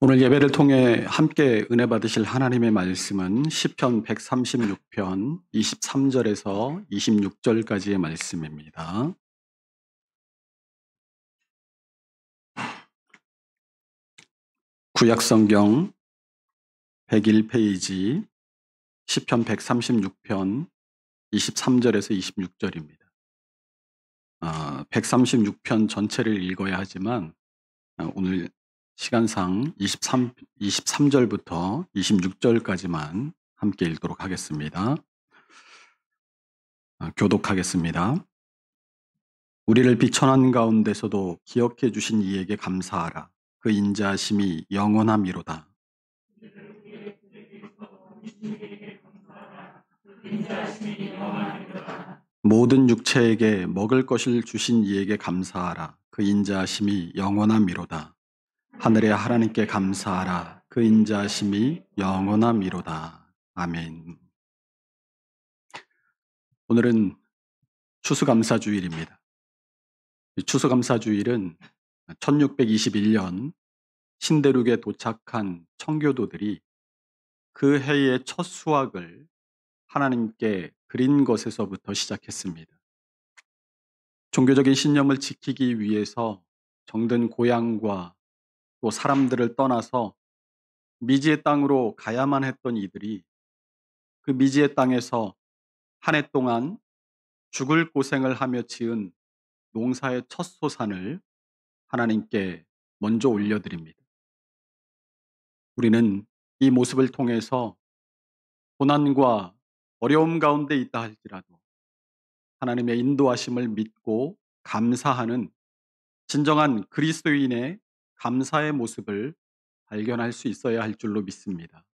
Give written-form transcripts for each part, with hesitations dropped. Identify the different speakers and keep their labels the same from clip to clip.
Speaker 1: 오늘 예배를 통해 함께 은혜 받으실 하나님의 말씀은 시편 136편 23절에서 26절까지의 말씀입니다. 구약성경 101페이지 시편 136편 23절에서 26절입니다. 136편 전체를 읽어야 하지만 오늘 시간상 23절부터 26절까지만 함께 읽도록 하겠습니다. 교독하겠습니다. 우리를 비천한 가운데서도 기억해 주신 이에게 감사하라. 그 인자하심이 영원함이로다. 모든 육체에게 먹을 것을 주신 이에게 감사하라. 그 인자하심이 영원함이로다. 하늘의 하나님께 감사하라. 그 인자하심이 영원함이로다. 아멘. 오늘은 추수감사주일입니다. 이 추수감사주일은 1621년 신대륙에 도착한 청교도들이 그 해의 첫 수확을 하나님께 드린 것에서부터 시작했습니다. 종교적인 신념을 지키기 위해서 정든 고향과 또 사람들을 떠나서 미지의 땅으로 가야만 했던 이들이 그 미지의 땅에서 한 해 동안 죽을 고생을 하며 지은 농사의 첫 소산을 하나님께 먼저 올려드립니다. 우리는 이 모습을 통해서 고난과 어려움 가운데 있다 할지라도 하나님의 인도하심을 믿고 감사하는 진정한 그리스도인의 감사의 모습을 발견할 수 있어야 할 줄로 믿습니다.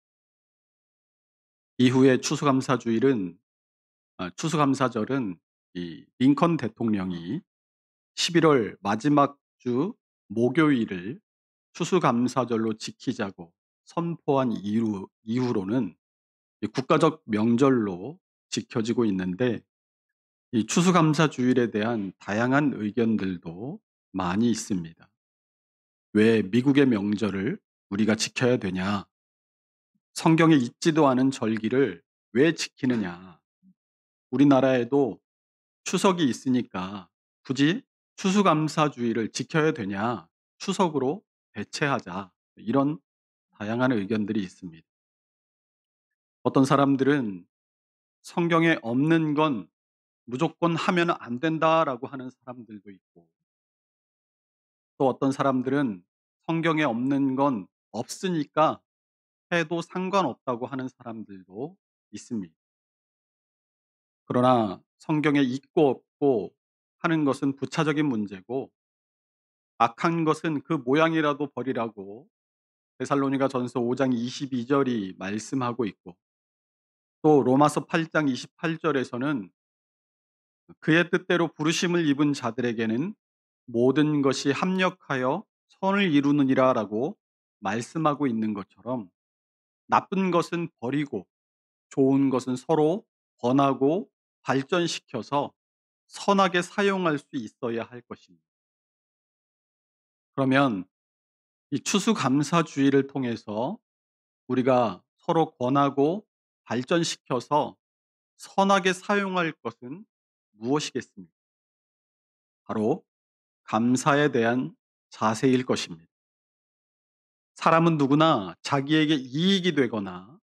Speaker 1: 이후에 추수감사절은 이 링컨 대통령이 11월 마지막 주 목요일을 추수감사절로 지키자고 선포한 이후로는 국가적 명절로 지켜지고 있는데 이 추수감사주일에 대한 다양한 의견들도 많이 있습니다. 왜 미국의 명절을 우리가 지켜야 되냐? 성경에 있지도 않은 절기를 왜 지키느냐? 우리나라에도 추석이 있으니까 굳이 추수감사주일을 지켜야 되냐? 추석으로 대체하자. 이런 다양한 의견들이 있습니다. 어떤 사람들은 성경에 없는 건 무조건 하면 안 된다라고 하는 사람들도 있고, 또 어떤 사람들은 성경에 없는 건 없으니까 해도 상관없다고 하는 사람들도 있습니다. 그러나 성경에 있고 없고 하는 것은 부차적인 문제고, 악한 것은 그 모양이라도 버리라고 데살로니가전서 5장 22절이 말씀하고 있고, 또 로마서 8장 28절에서는 그의 뜻대로 부르심을 입은 자들에게는 모든 것이 합력하여 선을 이루느니라라고 말씀하고 있는 것처럼 나쁜 것은 버리고 좋은 것은 서로 권하고 발전시켜서 선하게 사용할 수 있어야 할 것입니다. 그러면 이 추수감사주의를 통해서 우리가 서로 권하고 발전시켜서 선하게 사용할 것은 무엇이겠습니까? 바로 감사에 대한 자세일 것입니다. 사람은 누구나 자기에게 이익이 되거나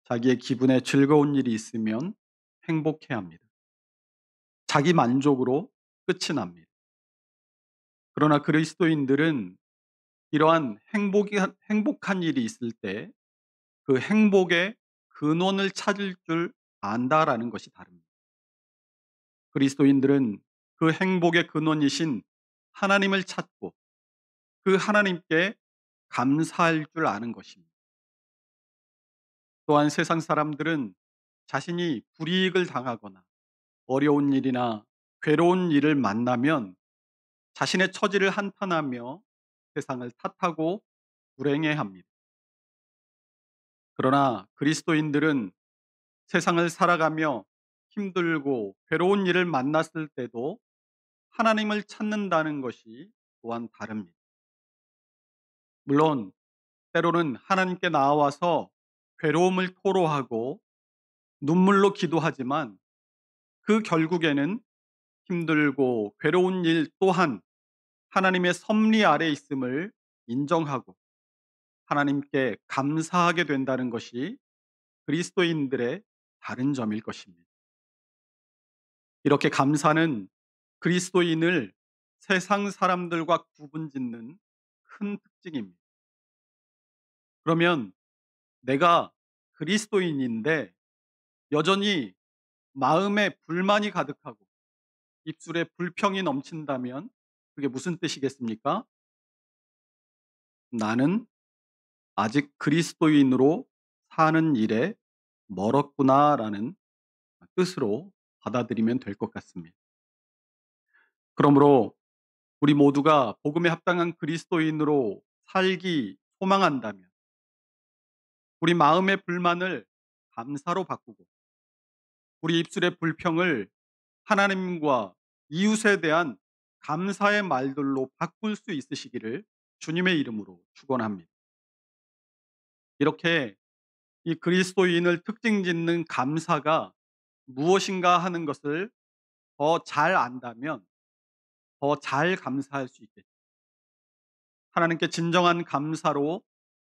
Speaker 1: 자기의 기분에 즐거운 일이 있으면 행복해 합니다. 자기 만족으로 끝이 납니다. 그러나 그리스도인들은 이러한 행복한 일이 있을 때 그 행복의 근원을 찾을 줄 안다라는 것이 다릅니다. 그리스도인들은 그 행복의 근원이신 하나님을 찾고 그 하나님께 감사할 줄 아는 것입니다. 또한 세상 사람들은 자신이 불이익을 당하거나 어려운 일이나 괴로운 일을 만나면 자신의 처지를 한탄하며 세상을 탓하고 불행해합니다. 그러나 그리스도인들은 세상을 살아가며 힘들고 괴로운 일을 만났을 때도 하나님을 찾는다는 것이 또한 다릅니다. 물론 때로는 하나님께 나와서 괴로움을 토로하고 눈물로 기도하지만 그 결국에는 힘들고 괴로운 일 또한 하나님의 섭리 아래 있음을 인정하고 하나님께 감사하게 된다는 것이 그리스도인들의 다른 점일 것입니다. 이렇게 감사는 그리스도인을 세상 사람들과 구분짓는 큰 특징입니다. 그러면 내가 그리스도인인데 여전히 마음에 불만이 가득하고 입술에 불평이 넘친다면 그게 무슨 뜻이겠습니까? 나는 아직 그리스도인으로 사는 일에 멀었구나라는 뜻으로 받아들이면 될 것 같습니다. 그러므로 우리 모두가 복음에 합당한 그리스도인으로 살기 소망한다면 우리 마음의 불만을 감사로 바꾸고 우리 입술의 불평을 하나님과 이웃에 대한 감사의 말들로 바꿀 수 있으시기를 주님의 이름으로 축원합니다. 이렇게 이 그리스도인을 특징 짓는 감사가 무엇인가 하는 것을 더 잘 안다면 더 잘 감사할 수 있겠죠. 하나님께 진정한 감사로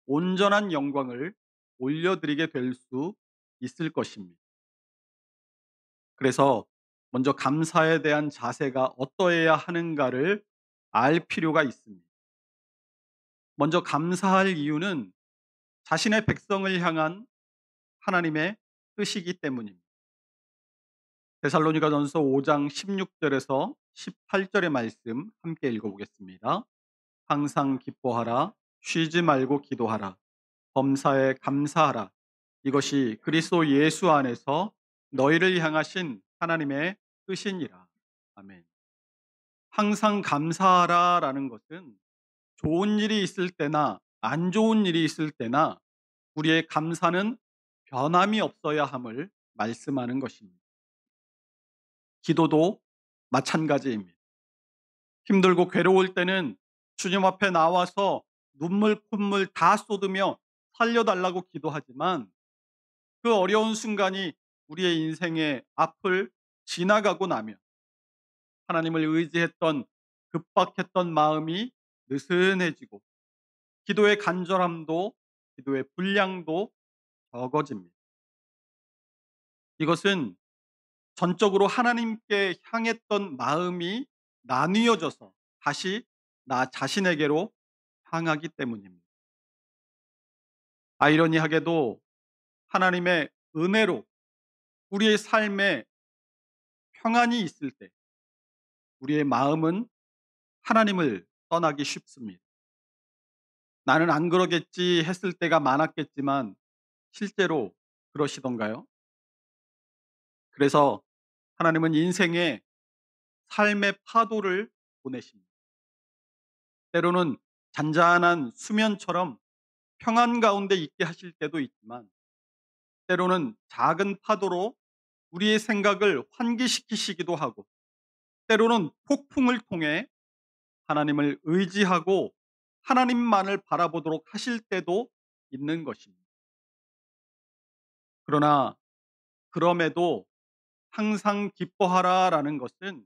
Speaker 1: 온전한 영광을 올려드리게 될 수 있을 것입니다. 그래서 먼저 감사에 대한 자세가 어떠해야 하는가를 알 필요가 있습니다. 먼저 감사할 이유는 자신의 백성을 향한 하나님의 뜻이기 때문입니다. 데살로니가전서 5장 16절에서 18절의 말씀 함께 읽어보겠습니다. 항상 기뻐하라, 쉬지 말고 기도하라, 범사에 감사하라. 이것이 그리스도 예수 안에서 너희를 향하신 하나님의 뜻이니라. 아멘. 항상 감사하라라는 것은 좋은 일이 있을 때나 안 좋은 일이 있을 때나 우리의 감사는 변함이 없어야 함을 말씀하는 것입니다. 기도도 마찬가지입니다. 힘들고 괴로울 때는 주님 앞에 나와서 눈물, 콧물 다 쏟으며 살려달라고 기도하지만 그 어려운 순간이 우리의 인생의 앞을 지나가고 나면 하나님을 의지했던 급박했던 마음이 느슨해지고 기도의 간절함도 기도의 분량도 적어집니다. 이것은 전적으로 하나님께 향했던 마음이 나뉘어져서 다시 나 자신에게로 향하기 때문입니다. 아이러니하게도 하나님의 은혜로 우리의 삶에 평안이 있을 때 우리의 마음은 하나님을 떠나기 쉽습니다. 나는 안 그러겠지 했을 때가 많았겠지만 실제로 그러시던가요? 그래서 하나님은 인생의 삶의 파도를 보내십니다. 때로는 잔잔한 수면처럼 평안 가운데 있게 하실 때도 있지만 때로는 작은 파도로 우리의 생각을 환기시키시기도 하고 때로는 폭풍을 통해 하나님을 의지하고 하나님만을 바라보도록 하실 때도 있는 것입니다. 그러나 그럼에도 항상 기뻐하라라는 것은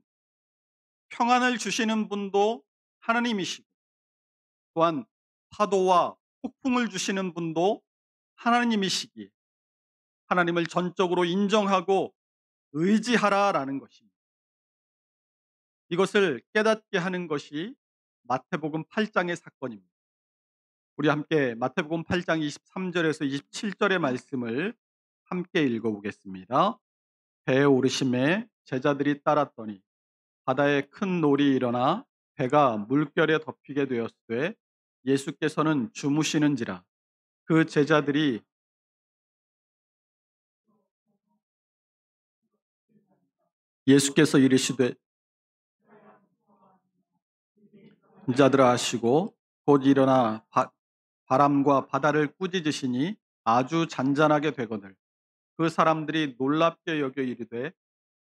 Speaker 1: 평안을 주시는 분도 하나님이시고 또한 파도와 폭풍을 주시는 분도 하나님이시기에 하나님을 전적으로 인정하고 의지하라라는 것입니다. 이것을 깨닫게 하는 것이 마태복음 8장의 사건입니다. 우리 함께 마태복음 8장 23절에서 27절의 말씀을 함께 읽어보겠습니다. 배에 오르심에 제자들이 따랐더니 바다에 큰 놀이 일어나 배가 물결에 덮이게 되었으되 예수께서는 주무시는지라. 그 제자들이 예수께서 이르시되 인자들아 하시고 곧 일어나 바람과 바다를 꾸짖으시니 아주 잔잔하게 되거늘 그 사람들이 놀랍게 여겨 이르되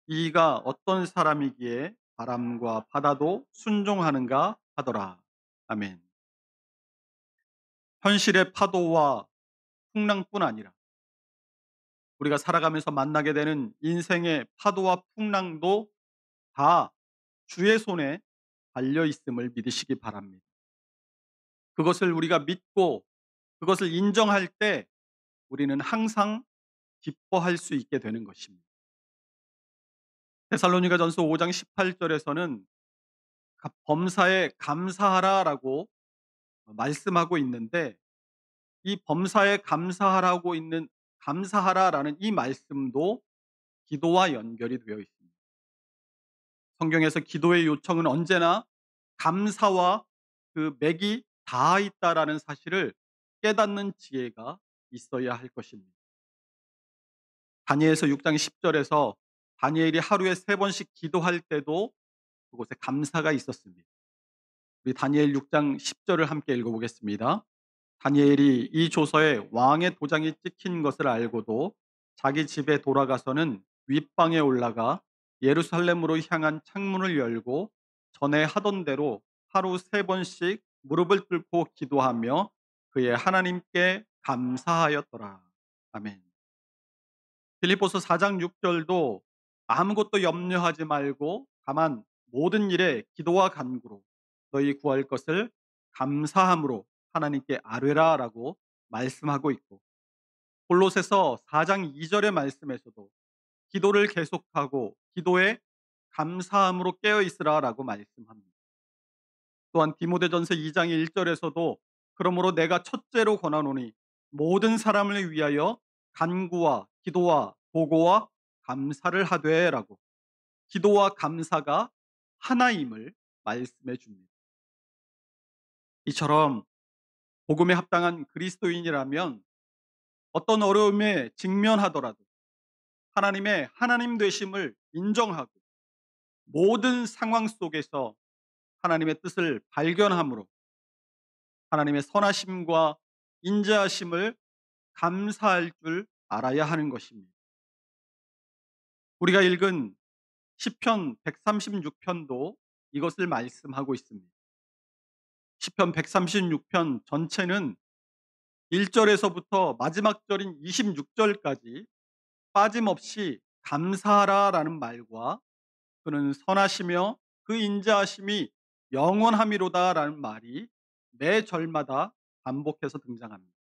Speaker 1: 이가 어떤 사람이기에 바람과 바다도 순종하는가 하더라. 아멘. 현실의 파도와 풍랑뿐 아니라 우리가 살아가면서 만나게 되는 인생의 파도와 풍랑도 다 주의 손에 달려 있음을 믿으시기 바랍니다. 그것을 우리가 믿고 그것을 인정할 때 우리는 항상 기뻐할 수 있게 되는 것입니다. 데살로니가전서 5장 18절에서는 범사에 감사하라라고 말씀하고 있는데, 이 범사에 감사하라라는 이 말씀도 기도와 연결이 되어 있습니다. 성경에서 기도의 요청은 언제나 감사와 그 맥이 닿아 있다라는 사실을 깨닫는 지혜가 있어야 할 것입니다. 다니엘서 6장 10절에서 다니엘이 하루에 3번씩 기도할 때도 그곳에 감사가 있었습니다. 우리 다니엘 6장 10절을 함께 읽어보겠습니다. 다니엘이 이 조서에 왕의 도장이 찍힌 것을 알고도 자기 집에 돌아가서는 윗방에 올라가 예루살렘으로 향한 창문을 열고 전에 하던 대로 하루 3번씩 무릎을 꿇고 기도하며 그의 하나님께 감사하였더라. 아멘. 빌립보서 4장 6절도 아무것도 염려하지 말고 다만 모든 일에 기도와 간구로 너희 구할 것을 감사함으로 하나님께 아뢰라라고 말씀하고 있고, 골로새서 4장 2절의 말씀에서도 기도를 계속하고 기도에 감사함으로 깨어 있으라라고 말씀합니다. 또한 디모데전서 2장 1절에서도 그러므로 내가 첫째로 권하노니 모든 사람을 위하여 간구와 기도와 보고와 감사를 하되라고, 기도와 감사가 하나임을 말씀해 줍니다. 이처럼 복음에 합당한 그리스도인이라면 어떤 어려움에 직면하더라도 하나님의 하나님 되심을 인정하고 모든 상황 속에서 하나님의 뜻을 발견함으로 하나님의 선하심과 인자하심을 감사할 줄 알아야 하는 것입니다. 우리가 읽은 시편 136편도 이것을 말씀하고 있습니다. 시편 136편 전체는 1절에서부터 마지막 절인 26절까지 빠짐없이 감사하라라는 말과 그는 선하시며 그 인자하심이 영원함이로다라는 말이 매 절마다 반복해서 등장합니다.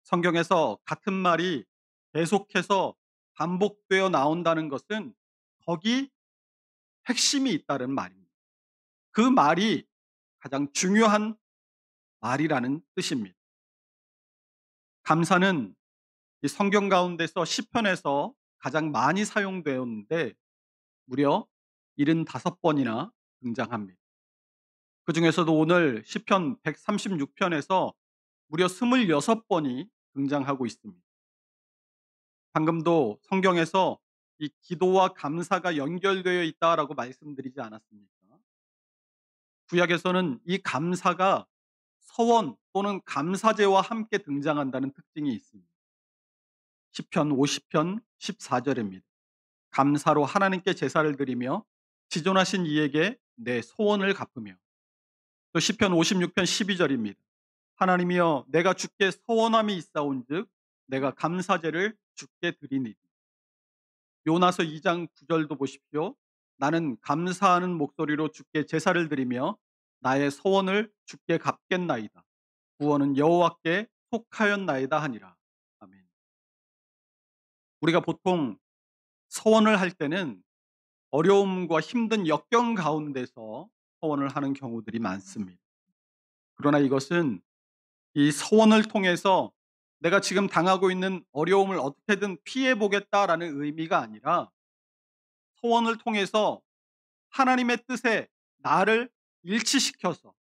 Speaker 1: 성경에서 같은 말이 계속해서 반복되어 나온다는 것은 거기 핵심이 있다는 말입니다. 그 말이 가장 중요한 말이라는 뜻입니다. 감사는 이 성경 가운데서 시편에서 가장 많이 사용되었는데 무려 75번이나 등장합니다. 그 중에서도 오늘 시편 136편에서 무려 26번이 등장하고 있습니다. 방금도 성경에서 이 기도와 감사가 연결되어 있다라고 말씀드리지 않았습니까? 구약에서는 이 감사가 서원 또는 감사제와 함께 등장한다는 특징이 있습니다. 시편 50편 14절입니다. 감사로 하나님께 제사를 드리며 지존하신 이에게 내 소원을 갚으며. 또 시편 56편 12절입니다. 하나님이여 내가 주께 서원함이 있사온즉 내가 감사제를 주께 드리니. 요나서 2장 9절도 보십시오. 나는 감사하는 목소리로 주께 제사를 드리며 나의 서원을 주께 갚겠나이다. 구원은 여호와께 속하였나이다 하니라. 아멘. 우리가 보통 서원을 할 때는 어려움과 힘든 역경 가운데서 서원을 하는 경우들이 많습니다. 그러나 이것은 이 서원을 통해서 내가 지금 당하고 있는 어려움을 어떻게든 피해 보겠다라는 의미가 아니라 소원을 통해서 하나님의 뜻에 나를 일치시켜서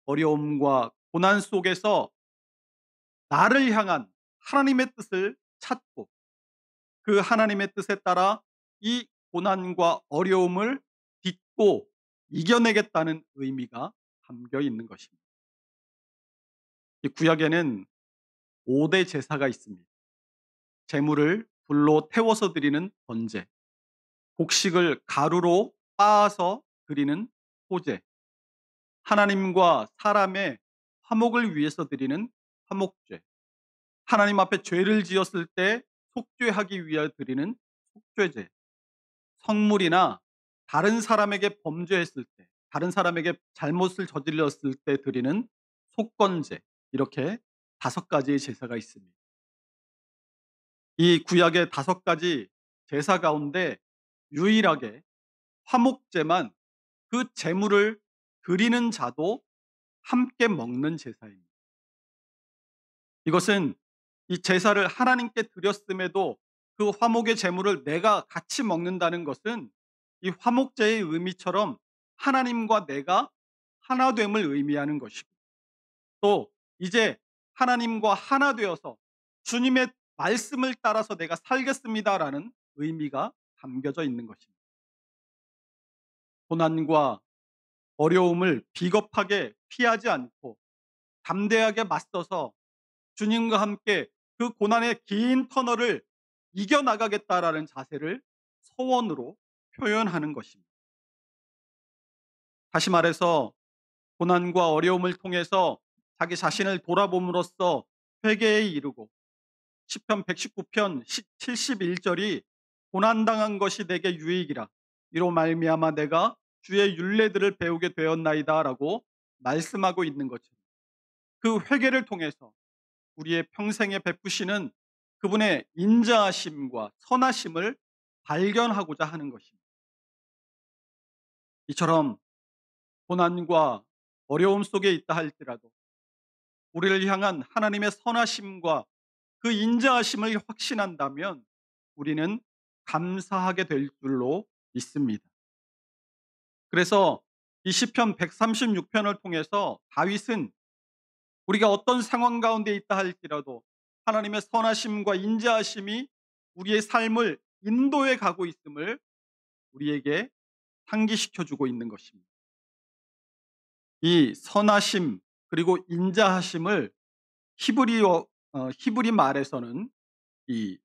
Speaker 1: 어려움과 고난 속에서 나를 향한 하나님의 뜻을 찾고 그 하나님의 뜻에 따라 이 고난과 어려움을 딛고 이겨내겠다는 의미가 담겨 있는 것입니다. 이 구약에는 5대 제사가 있습니다. 제물을 불로 태워서 드리는 번제, 곡식을 가루로 빻아서 드리는 호제, 하나님과 사람의 화목을 위해서 드리는 화목죄, 하나님 앞에 죄를 지었을 때 속죄하기 위하여 드리는 속죄제, 성물이나 다른 사람에게 범죄했을 때, 다른 사람에게 잘못을 저질렀을 때 드리는 속건제, 이렇게 5가지의 제사가 있습니다. 이 구약의 5가지 제사 가운데 유일하게 화목제만 그 제물을 드리는 자도 함께 먹는 제사입니다. 이것은 이 제사를 하나님께 드렸음에도 그 화목의 제물을 내가 같이 먹는다는 것은 이 화목제의 의미처럼 하나님과 내가 하나됨을 의미하는 것이고, 또 이제 하나님과 하나 되어서 주님의 말씀을 따라서 내가 살겠습니다라는 의미가 담겨져 있는 것입니다. 고난과 어려움을 비겁하게 피하지 않고 담대하게 맞서서 주님과 함께 그 고난의 긴 터널을 이겨나가겠다라는 자세를 서원으로 표현하는 것입니다. 다시 말해서 고난과 어려움을 통해서 자기 자신을 돌아봄으로써 회개에 이르고, 시편 119편 71절이 고난당한 것이 내게 유익이라 이로 말미암아 내가 주의 율례들을 배우게 되었나이다라고 말씀하고 있는 것처럼, 그 회개를 통해서 우리의 평생에 베푸시는 그분의 인자하심과 선하심을 발견하고자 하는 것입니다. 이처럼 고난과 어려움 속에 있다 할지라도 우리를 향한 하나님의 선하심과 그 인자하심을 확신한다면 우리는 감사하게 될 줄로 믿습니다. 그래서 이 시편 136편을 통해서 다윗은 우리가 어떤 상황 가운데 있다 할지라도 하나님의 선하심과 인자하심이 우리의 삶을 인도해 가고 있음을 우리에게 상기시켜 주고 있는 것입니다. 이 선하심 그리고 인자하심을 히브리 말에서는 이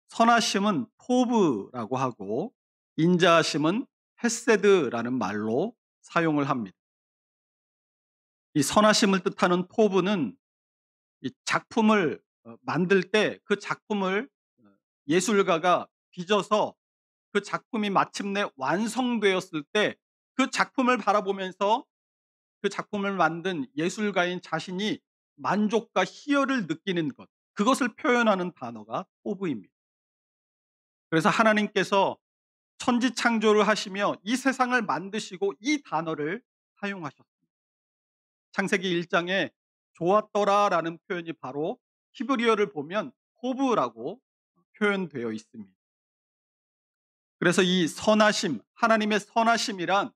Speaker 1: 선하심은 토브라고 하고 인자하심은 헤세드라는 말로 사용을 합니다. 이 선하심을 뜻하는 토브는 이 작품을 만들 때 그 작품을 예술가가 빚어서 그 작품이 마침내 완성되었을 때 그 작품을 바라보면서 그 작품을 만든 예술가인 자신이 만족과 희열을 느끼는 것, 그것을 표현하는 단어가 토브입니다. 그래서 하나님께서 천지 창조를 하시며 이 세상을 만드시고 이 단어를 사용하셨습니다. 창세기 1장에 좋았더라라는 표현이 바로 히브리어를 보면 토브라고 표현되어 있습니다. 그래서 이 선하심, 하나님의 선하심이란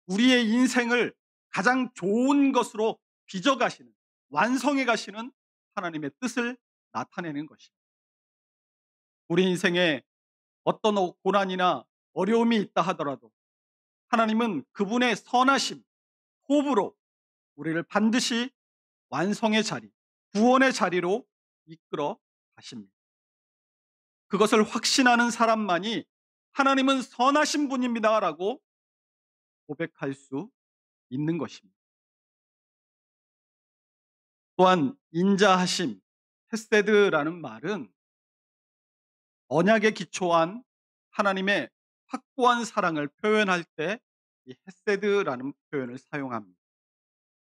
Speaker 1: 우리의 인생을 가장 좋은 것으로 빚어가시는, 완성해 가시는 하나님의 뜻을 나타내는 것입니다. 우리 인생에 어떤 고난이나 어려움이 있다 하더라도 하나님은 그분의 선하심, 호흡으로 우리를 반드시 완성의 자리, 구원의 자리로 이끌어 가십니다. 그것을 확신하는 사람만이 하나님은 선하신 분입니다라고 고백할 수 있는 것입니다. 또한 인자하심, 헤세드라는 말은 언약에 기초한 하나님의 확고한 사랑을 표현할 때 이 헤세드라는 표현을 사용합니다.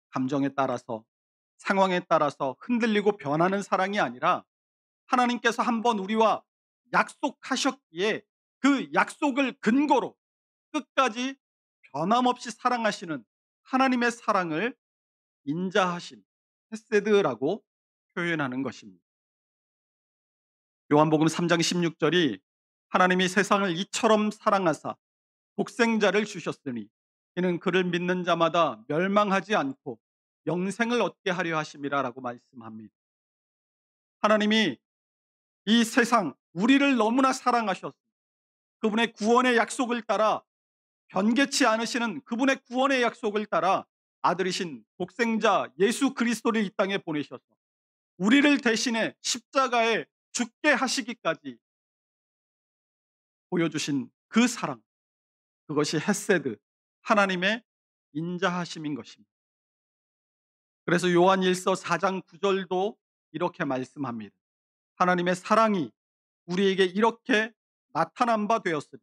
Speaker 1: 감정에 따라서, 상황에 따라서 흔들리고 변하는 사랑이 아니라 하나님께서 한번 우리와 약속하셨기에 그 약속을 근거로 끝까지 변함없이 사랑하시는 하나님의 사랑을 인자하심, 헤세드라고 표현하는 것입니다. 요한복음 3장 16절이 하나님이 세상을 이처럼 사랑하사 독생자를 주셨으니 이는 그를 믿는 자마다 멸망하지 않고 영생을 얻게 하려 하심이라라고 말씀합니다. 하나님이 이 세상 우리를 너무나 사랑하셨습니다. 그분의 구원의 약속을 따라 변개치 않으시는 그분의 구원의 약속을 따라 아들이신 독생자 예수 그리스도를 이 땅에 보내셔서 우리를 대신해 십자가에 죽게 하시기까지 보여주신 그 사랑, 그것이 헤세드, 하나님의 인자하심인 것입니다. 그래서 요한일서 4장 9절도 이렇게 말씀합니다. 하나님의 사랑이 우리에게 이렇게 나타난 바 되었으니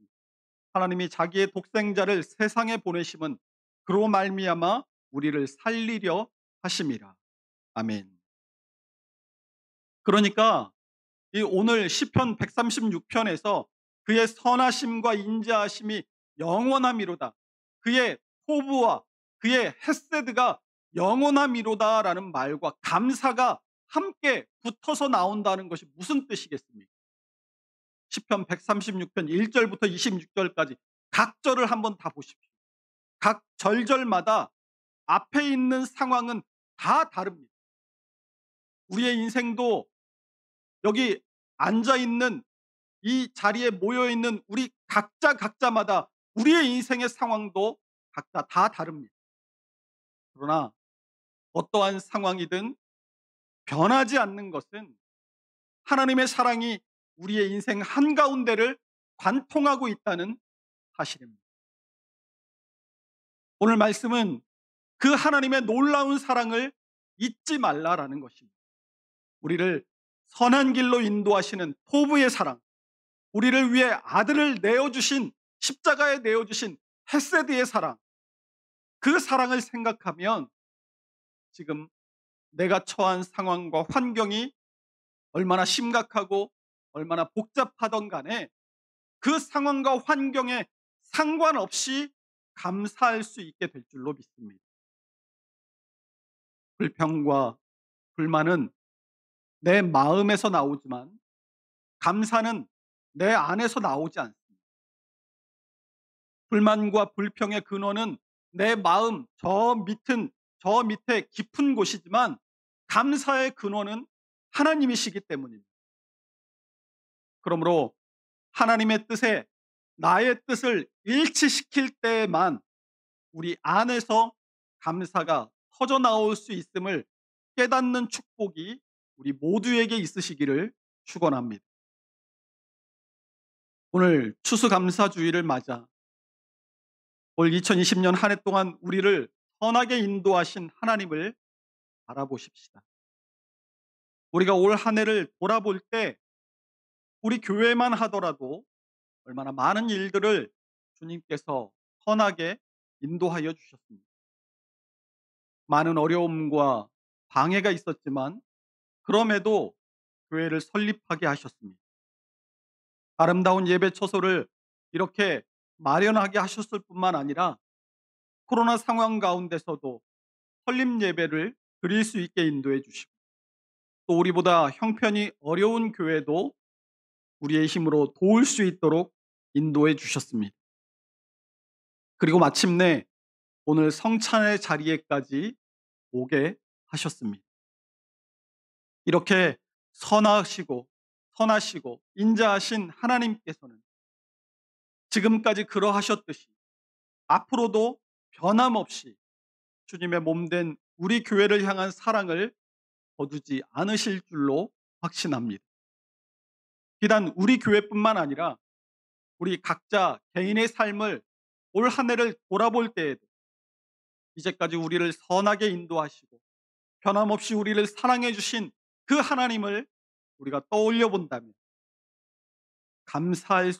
Speaker 1: 하나님이 자기의 독생자를 세상에 보내심은 그로 말미암아 우리를 살리려 하심이라. 아멘. 그러니까 이 오늘 시편 136편에서 그의 선하심과 인자하심이 영원함이로다. 그의 포부와 그의 헤세드가 영원함이로다라는 말과 감사가 함께 붙어서 나온다는 것이 무슨 뜻이겠습니까? 시편 136편 1절부터 26절까지 각 절을 한번 다 보십시오. 각 절절마다 앞에 있는 상황은 다 다릅니다. 우리의 인생도 여기 앉아 있는 이 자리에 모여 있는 우리 각자마다 우리의 인생의 상황도 각자 다 다릅니다. 그러나 어떠한 상황이든 변하지 않는 것은 하나님의 사랑이 우리의 인생 한가운데를 관통하고 있다는 사실입니다. 오늘 말씀은 그 하나님의 놀라운 사랑을 잊지 말라라는 것입니다. 우리를 선한 길로 인도하시는 포부의 사랑, 우리를 위해 아들을 내어주신 십자가에 내어주신 헤세드의 사랑, 그 사랑을 생각하면 지금 내가 처한 상황과 환경이 얼마나 심각하고 얼마나 복잡하던 간에 그 상황과 환경에 상관없이 감사할 수 있게 될 줄로 믿습니다. 불평과 불만은 내 마음에서 나오지만 감사는 내 안에서 나오지 않습니다. 불만과 불평의 근원은 내 마음 저 밑에 깊은 곳이지만 감사의 근원은 하나님이시기 때문입니다. 그러므로 하나님의 뜻에 나의 뜻을 일치시킬 때에만 우리 안에서 감사가 터져 나올 수 있음을 깨닫는 축복이 우리 모두에게 있으시기를 축원합니다. 오늘 추수감사주의를 맞아 올 2020년 한 해 동안 우리를 선하게 인도하신 하나님을 바라보십시다. 우리가 올 한 해를 돌아볼 때 우리 교회만 하더라도 얼마나 많은 일들을 주님께서 선하게 인도하여 주셨습니다. 많은 어려움과 방해가 있었지만 그럼에도 교회를 설립하게 하셨습니다. 아름다운 예배 처소를 이렇게 마련하게 하셨을 뿐만 아니라 코로나 상황 가운데서도 설립 예배를 드릴 수 있게 인도해 주시고 또 우리보다 형편이 어려운 교회도 우리의 힘으로 도울 수 있도록 인도해 주셨습니다. 그리고 마침내 오늘 성찬의 자리에까지 오게 하셨습니다. 이렇게 선하시고 인자하신 하나님께서는 지금까지 그러하셨듯이 앞으로도 변함없이 주님의 몸된 우리 교회를 향한 사랑을 거두지 않으실 줄로 확신합니다. 비단 우리 교회뿐만 아니라 우리 각자 개인의 삶을 올 한 해를 돌아볼 때에도 이제까지 우리를 선하게 인도하시고 변함없이 우리를 사랑해 주신 그 하나님을 우리가 떠올려 본다면 감사할,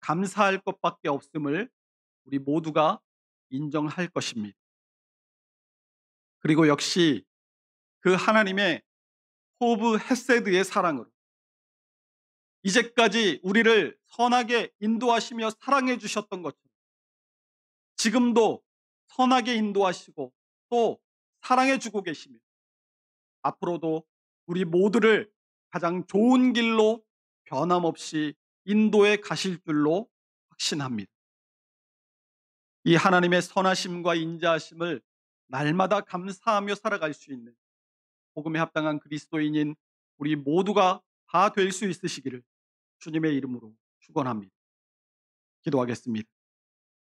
Speaker 1: 감사할 것밖에 없음을 우리 모두가 인정할 것입니다. 그리고 역시 그 하나님의 호브 헤세드의 사랑으로 이제까지 우리를 선하게 인도하시며 사랑해 주셨던 것처럼 지금도 선하게 인도하시고 또 사랑해 주고 계시며 앞으로도 우리 모두를 가장 좋은 길로 변함없이 인도해 가실 줄로 확신합니다. 이 하나님의 선하심과 인자하심을 날마다 감사하며 살아갈 수 있는 복음에 합당한 그리스도인인 우리 모두가 다 될 수 있으시기를 주님의 이름으로 축원합니다. 기도하겠습니다.